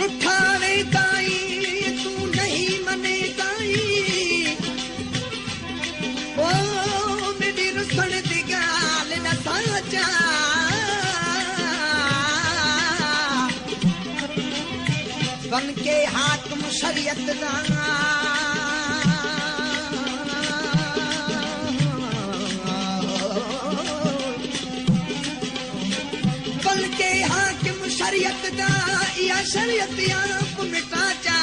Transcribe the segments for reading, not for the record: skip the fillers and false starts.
उठावे ताई तू नहीं मने ताई ओ मेरी रुसन दी गाल न साचा बन के हाकिम शरीयत दा बन के हाकिम शरीयत दा या शरीयत या मिटा चा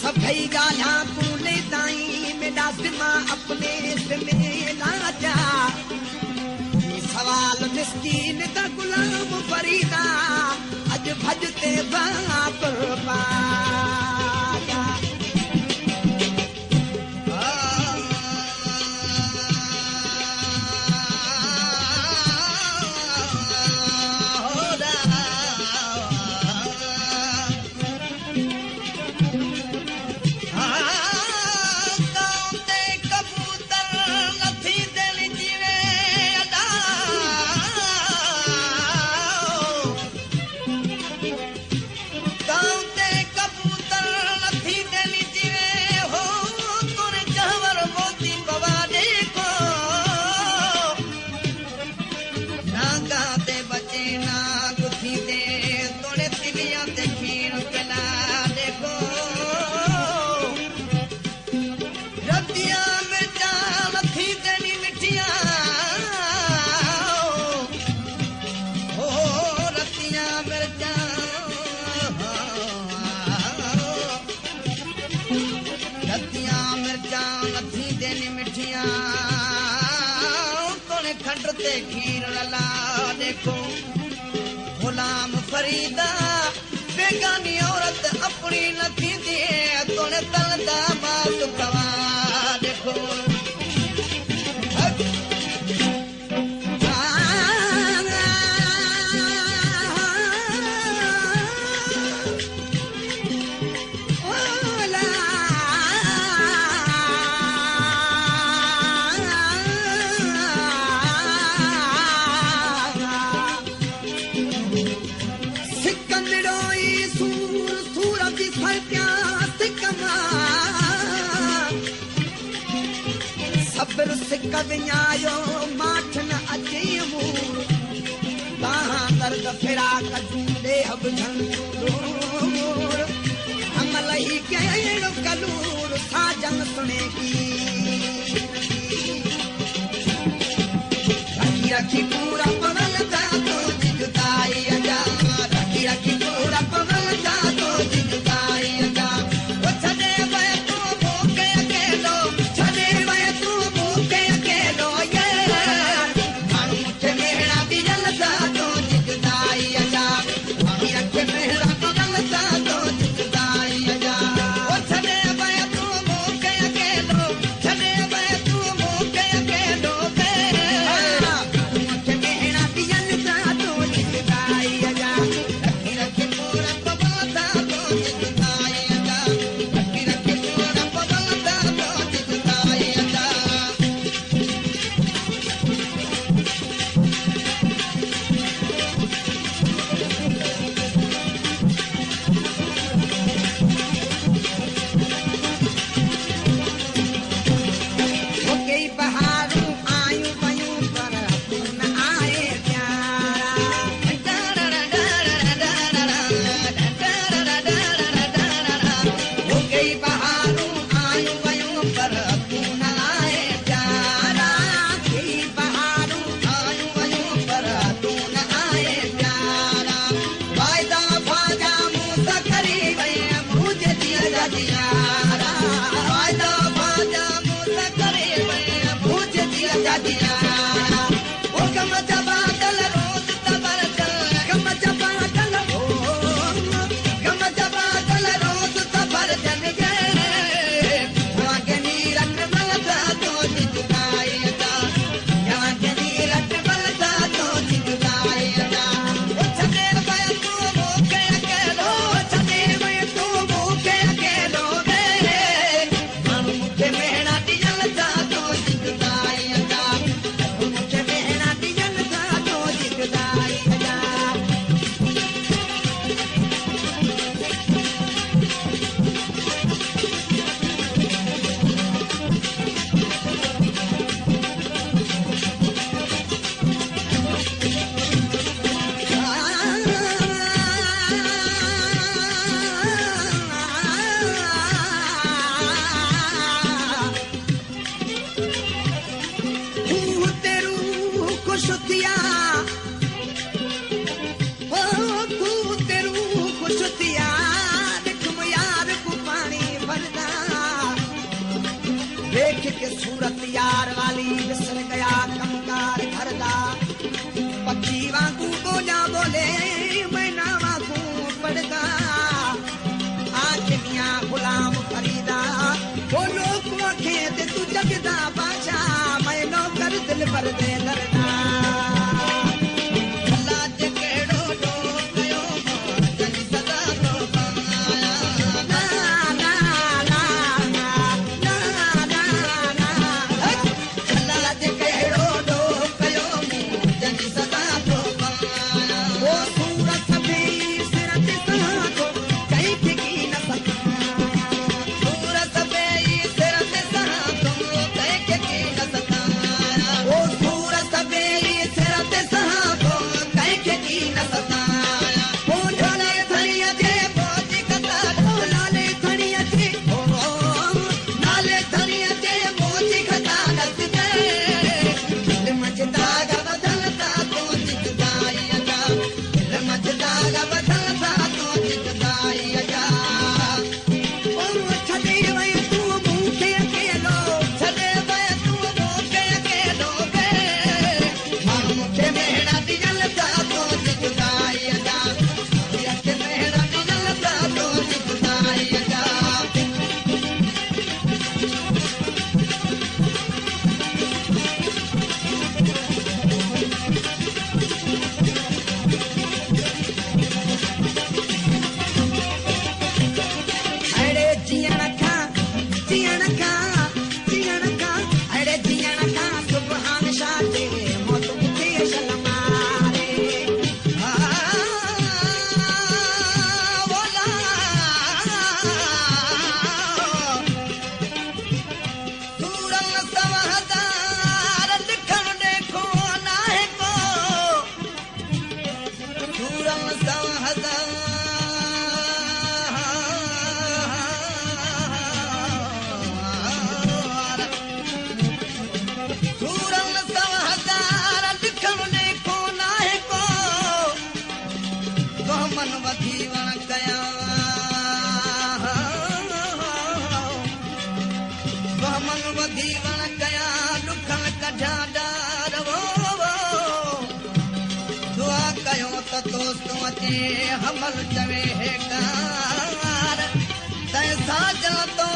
सभई गाला तू ले ताई मेरा दिमा अपने से मेला जा सवाल मिस्कीन दा गुलाम फरीदा अज भजते बाप पाया खीर लला देखो गुलाम फरीदा बेगानी औरत अपनी नथी दिए तोने तलदा मास कवा देखो कवियायो माठन अचे मूर कहाँ दर्द फिरा कजूले अब झंडूर हम लही के कलूर साजन सुनेगी रखी रखी पूरा पवन दा तो जुदाई अजा रखी रखी पूरा पवन दा तो जुदाई अजा वो छने वे तू भूखे अकेलो छने वे तू भूखे अकेलो ये मारू मुझे मेरा दिल दा तो जुदाई अजा मारू रखे मेरा दिल दा तो जुदाई अजा वो छने वे तू भूखे अकेलो छने वे तू भूखे अकेलो के मुझे सूरत यार वाली विसर गया कंकार भरदा पक्षी वांगू बोला बोले मैना वांगू पड़गा आज मियां गुलाम फरीदा वो लोग खेत तू जगदा बाजा मैं नौकर दिल पर दे दरदा हमल चवे कार तैसा जल तो